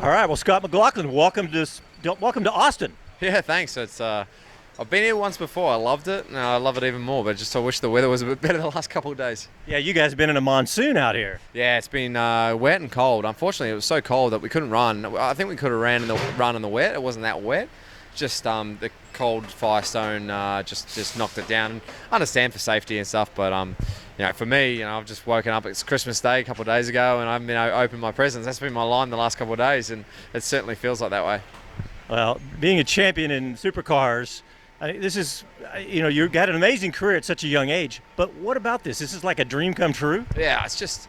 All right. Well, Scott McLaughlin, welcome to Austin. Yeah, thanks. I've been here once before. I loved it, and I love it even more. But just I wish the weather was a bit better the last couple of days. Yeah, you guys have been in a monsoon out here. Yeah, it's been wet and cold. Unfortunately, it was so cold that we couldn't run. I think we could have run in the wet. It wasn't that wet. Just the cold Firestone just knocked it down. And I understand for safety and stuff, but for me, I've just woken up. It's Christmas Day a couple of days ago, and I've been opened my presents. That's been my line the last couple of days, and it certainly feels like that way. Well, being a champion in Supercars, this is, you got an amazing career at such a young age. But what about this? This is like a dream come true? Yeah, it's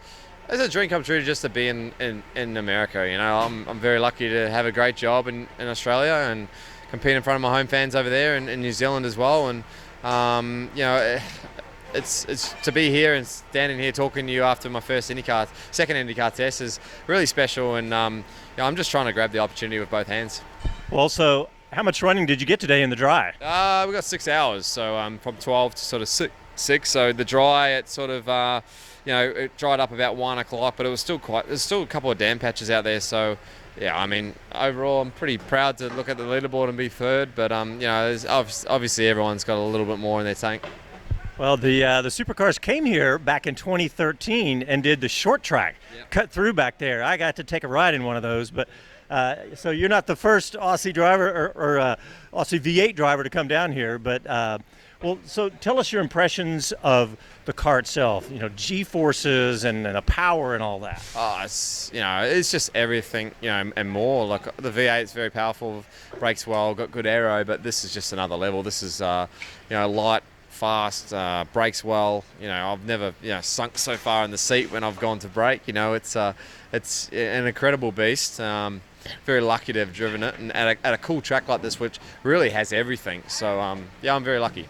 a dream come true just to be in America. I'm very lucky to have a great job in Australia and compete in front of my home fans over there in New Zealand as well. And it's to be here and standing here talking to you after my second IndyCar test is really special. And I'm just trying to grab the opportunity with both hands. Well, so how much running did you get today in the dry? We got 6 hours, so from 12 to sort of 6. So the dry, it sort of it dried up about 1 o'clock, but there's still a couple of dam patches out there. So yeah, overall I'm pretty proud to look at the leaderboard and be third, but there's obviously everyone's got a little bit more in their tank. Well, the Supercars came here back in 2013 and did the short track, cut through back there. I got to take a ride in one of those, but so you're not the first Aussie driver or Aussie V8 driver to come down here, but so tell us your impressions of the car itself. G-forces and the power and all that. It's just everything, and more. Like the V8 is very powerful, brakes well, got good aero, but this is just another level. This is light, fast, brakes well. I've never sunk so far in the seat when I've gone to brake. It's an incredible beast. Very lucky to have driven it, and at a cool track like this, which really has everything. So I'm very lucky.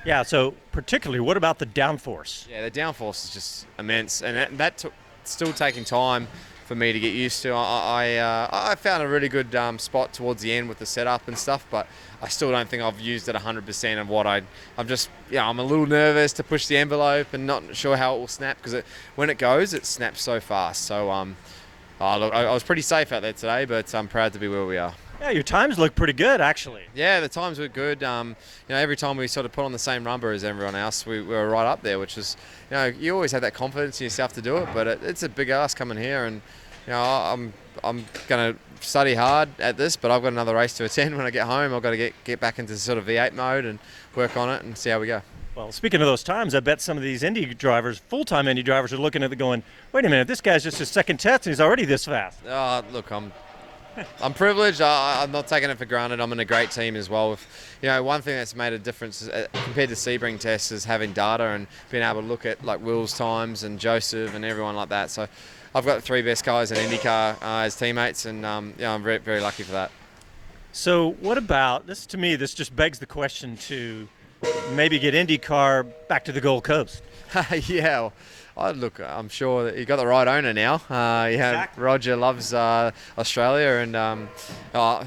Yeah. So particularly, what about the downforce? Yeah, the downforce is just immense, and that took still taking time for me to get used to. I found a really good spot towards the end with the setup and stuff, but I still don't think I've used it 100% of what I'm a little nervous to push the envelope and not sure how it will snap, because when it goes, it snaps so fast. So I was pretty safe out there today, but I'm proud to be where we are. Yeah, your times look pretty good, actually. Yeah, the times were good. Every time we sort of put on the same number as everyone else, we were right up there, which is, you always have that confidence in yourself to do it, but it's a big ask coming here, and I'm going to study hard at this, but I've got another race to attend when I get home. I've got to get back into sort of V8 mode and work on it and see how we go. Well, speaking of those times, I bet some of these Indy drivers, full-time Indy drivers, are looking at it going, wait a minute, this guy's just his second test and he's already this fast. Look, I'm privileged. I'm not taking it for granted. I'm in a great team as well. One thing that's made a difference compared to Sebring tests is having data and being able to look at like Will's times and Joseph and everyone like that. So I've got the 3 best guys in IndyCar as teammates, and I'm very, very lucky for that. So what about this? To me, this just begs the question to maybe get IndyCar back to the Gold Coast. Yeah. Look, I'm sure that you got the right owner now. Exactly. Roger loves Australia, and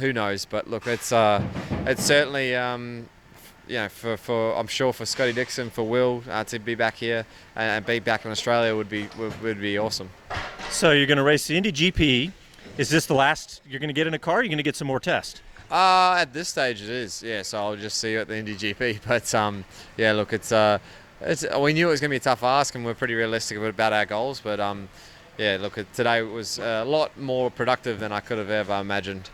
who knows? But look, it's certainly for I'm sure for Scotty Dixon, for Will to be back here and be back in Australia would be awesome. So you're going to race the Indy GP. Is this the last you're going to get in a car? Or are you going to get some more tests? At this stage, it is. Yeah, so I'll just see you at the Indy GP. But look, we knew it was going to be a tough ask, and we're pretty realistic about our goals. But today was a lot more productive than I could have ever imagined.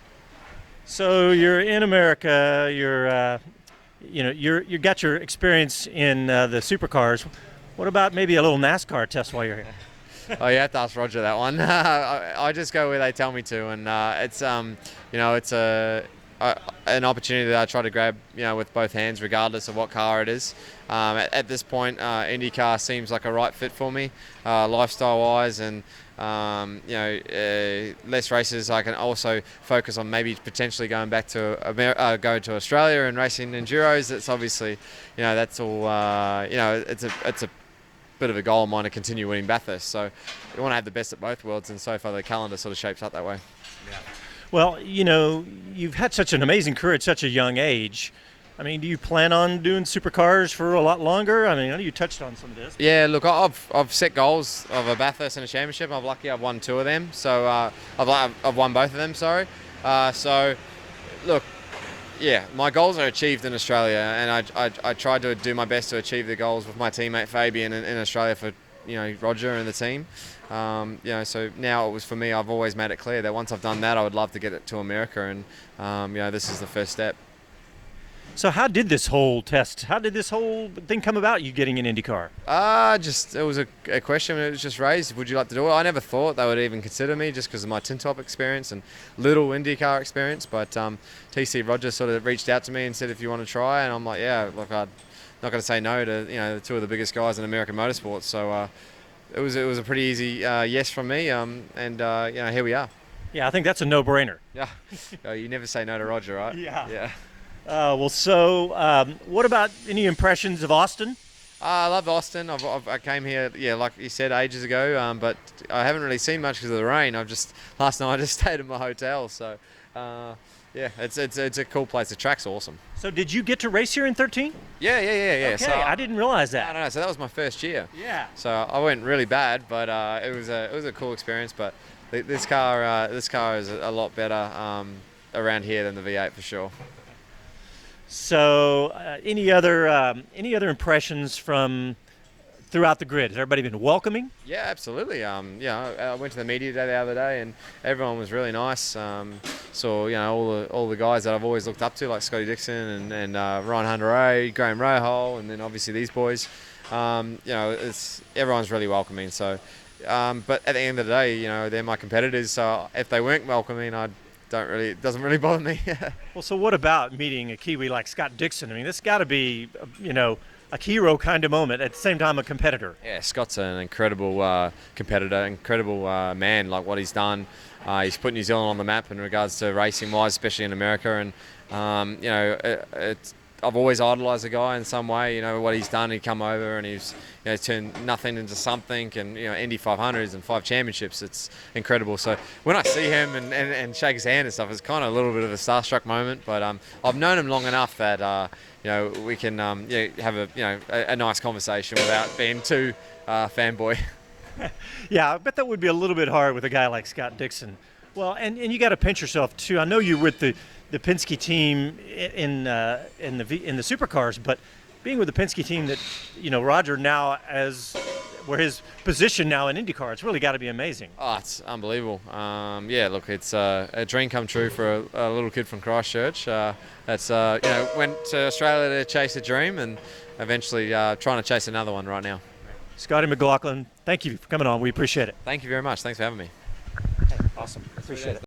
So you're in America. You got your experience in the Supercars. What about maybe a little NASCAR test while you're here? Oh, you have to ask Roger that one. I just go where they tell me to, and it's an opportunity that I try to grab, with both hands, regardless of what car it is. At this point, IndyCar seems like a right fit for me, lifestyle-wise, and less races. I can also focus on maybe potentially going back to going to Australia and racing enduros. It's obviously, that's all. It's a bit of a goal of mine to continue winning Bathurst. So you want to have the best of both worlds, and so far the calendar sort of shapes up that way. Yeah. Well, you've had such an amazing career at such a young age. I mean, do you plan on doing Supercars for a lot longer? I mean, I know you touched on some of this. Yeah, look, I've set goals of a Bathurst and a championship. I'm lucky I've won 2 of them, so I've won both of them. Sorry. So, look, yeah, my goals are achieved in Australia, and I tried to do my best to achieve the goals with my teammate Fabian in Australia for Roger and the team. So now it was for me. I've always made it clear that once I've done that, I would love to get it to America, and this is the first step. So how did this whole thing come about, you getting an IndyCar? It was a question. It was just raised. Would you like to do it? I never thought they would even consider me just because of my tin top experience and little IndyCar experience. But TC Rogers sort of reached out to me and said, if you want to try, and I'm like, yeah, look, I'm not going to say no to the 2 of the biggest guys in American motorsports. So it was a pretty easy yes from me. Here we are. Yeah, I think that's a no-brainer. Yeah, you never say no to Roger, right? Yeah. Yeah. What about any impressions of Austin? I love Austin. I came here, like you said, ages ago, but I haven't really seen much because of the rain. Last night I just stayed in my hotel, so it's a cool place. The track's awesome. So did you get to race here in 13? Yeah. Okay, So, I didn't realize that. No. So that was my first year. Yeah. So I went really bad, but it was a cool experience. But this car is a lot better around here than the V8 for sure. So, any other impressions from throughout the grid? Has everybody been welcoming? Yeah, absolutely. I went to the media day the other day, and everyone was really nice. Saw all the guys that I've always looked up to, like Scotty Dixon and Ryan Hunter-Ray, Graham Rahal, and then obviously these boys. Everyone's really welcoming. So, but at the end of the day, they're my competitors. So if they weren't welcoming, it doesn't really bother me. Well, so what about meeting a Kiwi like Scott Dixon? I mean, this got to be, a hero kind of moment, at the same time a competitor. Yeah, Scott's an incredible competitor, incredible man, like what he's done. He's put New Zealand on the map in regards to racing-wise, especially in America. And, I've always idolised the guy in some way. What he's done, he'd come over and he's turned nothing into something, and Indy 500s and 5 championships. It's incredible. So when I see him and shake his hand and stuff, it's kind of a little bit of a starstruck moment. But I've known him long enough that we can have a nice conversation without being too fanboy. Yeah, I bet that would be a little bit hard with a guy like Scott Dixon. Well, and you got to pinch yourself too. I know you're with the Penske team in the Supercars, but being with the Penske team that Roger now where his position now in IndyCar, it's really got to be amazing. Oh, it's unbelievable. Look, it's a dream come true for a little kid from Christchurch. That's went to Australia to chase a dream, and eventually trying to chase another one right now. Scotty McLaughlin, thank you for coming on. We appreciate it. Thank you very much. Thanks for having me. Awesome. Appreciate it.